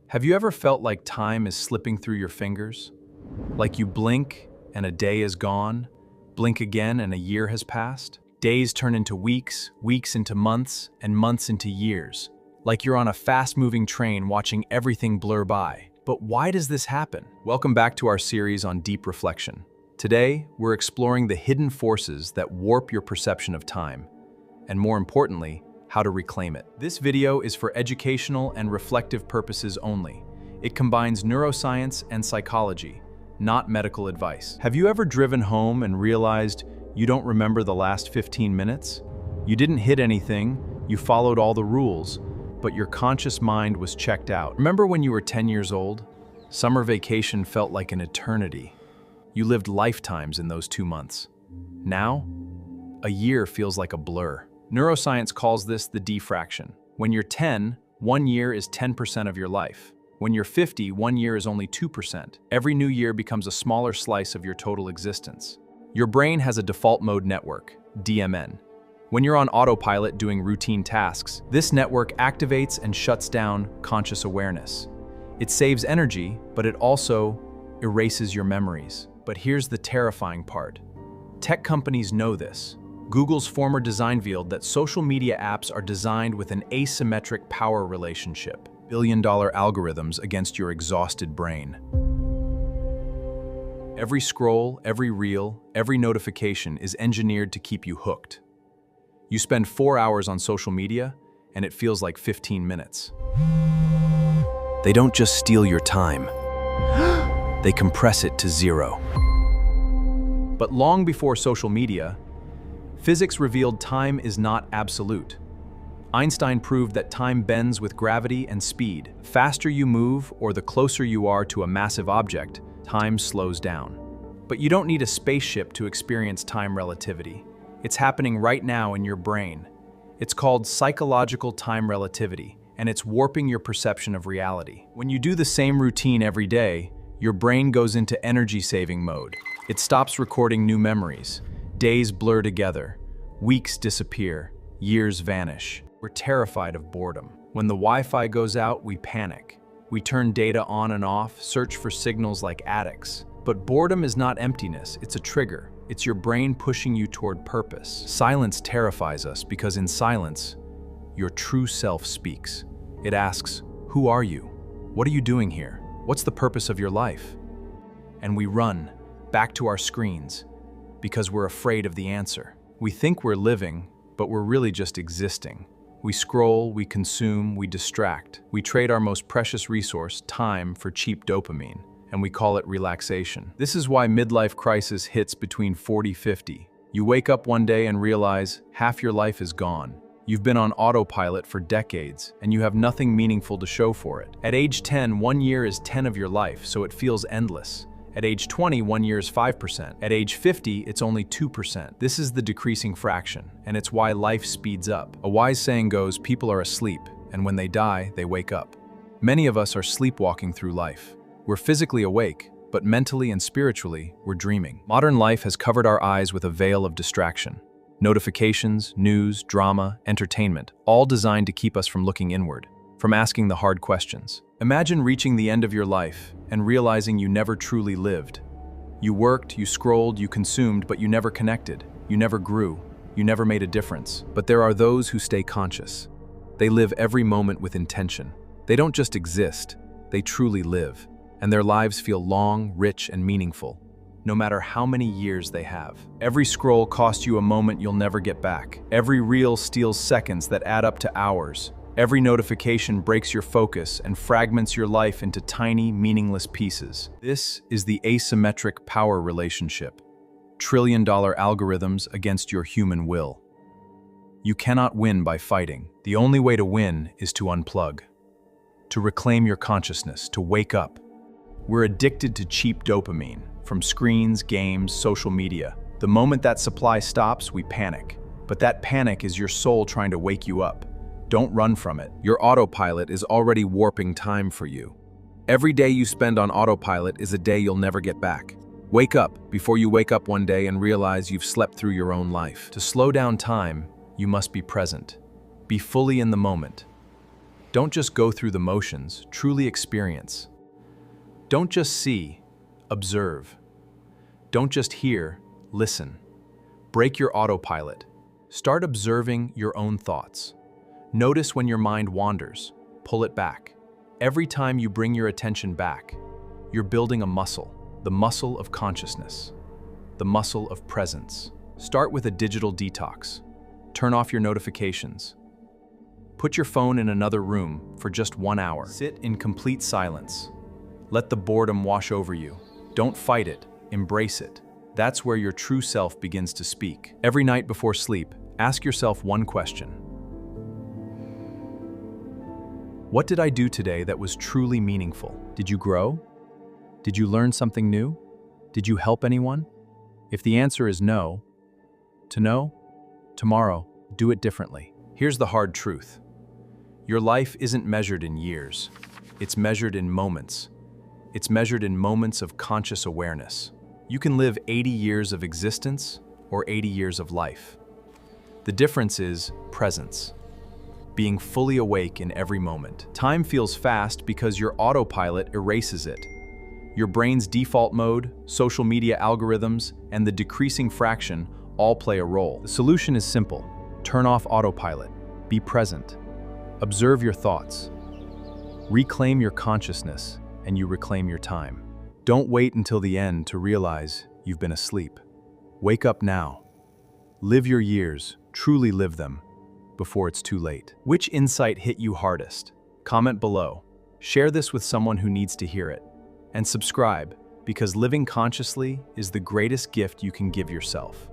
Have you ever felt like time is slipping through your fingers? Like you blink and a day is gone, blink again and a year has passed? Days turn into weeks, weeks into months, and months into years. Like you're on a fast-moving train watching everything blur by. But why does this happen? Welcome back to our series on deep reflection. Today, we're exploring the hidden forces that warp your perception of time, and more importantly, how to reclaim it. This video is for educational and reflective purposes only. It combines neuroscience and psychology, not medical advice. Have you ever driven home and realized you don't remember the last 15 minutes? You didn't hit anything, you followed all the rules, but your conscious mind was checked out. Remember when you were 10 years old? Summer vacation felt like an eternity. You lived lifetimes in those 2 months. Now, a year feels like a blur. Neuroscience calls this the diffraction. When you're 10, 1 year is 10% of your life. When you're 50, 1 year is only 2%. Every new year becomes a smaller slice of your total existence. Your brain has a default mode network, DMN. When you're on autopilot doing routine tasks, this network activates and shuts down conscious awareness. It saves energy, but it also erases your memories. But here's the terrifying part. Tech companies know this. Google's former design revealed that social media apps are designed with an asymmetric power relationship, billion-dollar algorithms against your exhausted brain. Every scroll, every reel, every notification is engineered to keep you hooked. You spend 4 hours on social media, and it feels like 15 minutes. They don't just steal your time. They compress it to zero. But long before social media, physics revealed time is not absolute. Einstein proved that time bends with gravity and speed. The faster you move, or the closer you are to a massive object, time slows down. But you don't need a spaceship to experience time relativity. It's happening right now in your brain. It's called psychological time relativity, and it's warping your perception of reality. When you do the same routine every day, your brain goes into energy-saving mode. It stops recording new memories. Days blur together, weeks disappear, years vanish. We're terrified of boredom. When the Wi-Fi goes out, we panic. We turn data on and off, search for signals like addicts. But boredom is not emptiness, it's a trigger. It's your brain pushing you toward purpose. Silence terrifies us because in silence, your true self speaks. It asks, who are you? What are you doing here? What's the purpose of your life? And we run back to our screens because we're afraid of the answer. We think we're living, but we're really just existing. We scroll, we consume, we distract. We trade our most precious resource, time, for cheap dopamine, and we call it relaxation. This is why midlife crisis hits between 40-50. You wake up one day and realize half your life is gone. You've been on autopilot for decades, and you have nothing meaningful to show for it. At age 10, 1 year is 10 of your life, so it feels endless. At age 20, 1 year is 5%. At age 50, it's only 2%. This is the decreasing fraction, and it's why life speeds up. A wise saying goes, people are asleep, and when they die, they wake up. Many of us are sleepwalking through life. We're physically awake, but mentally and spiritually, we're dreaming. Modern life has covered our eyes with a veil of distraction. Notifications, news, drama, entertainment, all designed to keep us from looking inward, from asking the hard questions. Imagine reaching the end of your life and realizing you never truly lived. You worked, you scrolled, you consumed, but you never connected. You never grew. You never made a difference. But there are those who stay conscious. They live every moment with intention. They don't just exist, they truly live. And their lives feel long, rich, and meaningful, no matter how many years they have. Every scroll costs you a moment you'll never get back. Every reel steals seconds that add up to hours. Every notification breaks your focus and fragments your life into tiny, meaningless pieces. This is the asymmetric power relationship. Trillion-dollar algorithms against your human will. You cannot win by fighting. The only way to win is to unplug, to reclaim your consciousness, to wake up. We're addicted to cheap dopamine, from screens, games, social media. The moment that supply stops, we panic. But that panic is your soul trying to wake you up. Don't run from it. Your autopilot is already warping time for you. Every day you spend on autopilot is a day you'll never get back. Wake up before you wake up one day and realize you've slept through your own life. To slow down time, you must be present. Be fully in the moment. Don't just go through the motions, truly experience. Don't just see, observe. Don't just hear, listen. Break your autopilot. Start observing your own thoughts. Notice when your mind wanders. Pull it back. Every time you bring your attention back, you're building a muscle, the muscle of consciousness, the muscle of presence. Start with a digital detox. Turn off your notifications. Put your phone in another room for just 1 hour. Sit in complete silence. Let the boredom wash over you. Don't fight it, embrace it. That's where your true self begins to speak. Every night before sleep, ask yourself one question. What did I do today that was truly meaningful? Did you grow? Did you learn something new? Did you help anyone? If the answer is no, tomorrow, do it differently. Here's the hard truth. Your life isn't measured in years. It's measured in moments. It's measured in moments of conscious awareness. You can live 80 years of existence or 80 years of life. The difference is presence, being fully awake in every moment. Time feels fast because your autopilot erases it. Your brain's default mode, social media algorithms, and the decreasing fraction all play a role. The solution is simple. Turn off autopilot. Be present. Observe your thoughts. Reclaim your consciousness, and you reclaim your time. Don't wait until the end to realize you've been asleep. Wake up now. Live your years, truly live them, before it's too late. Which insight hit you hardest? Comment below. Share this with someone who needs to hear it. And subscribe, because living consciously is the greatest gift you can give yourself.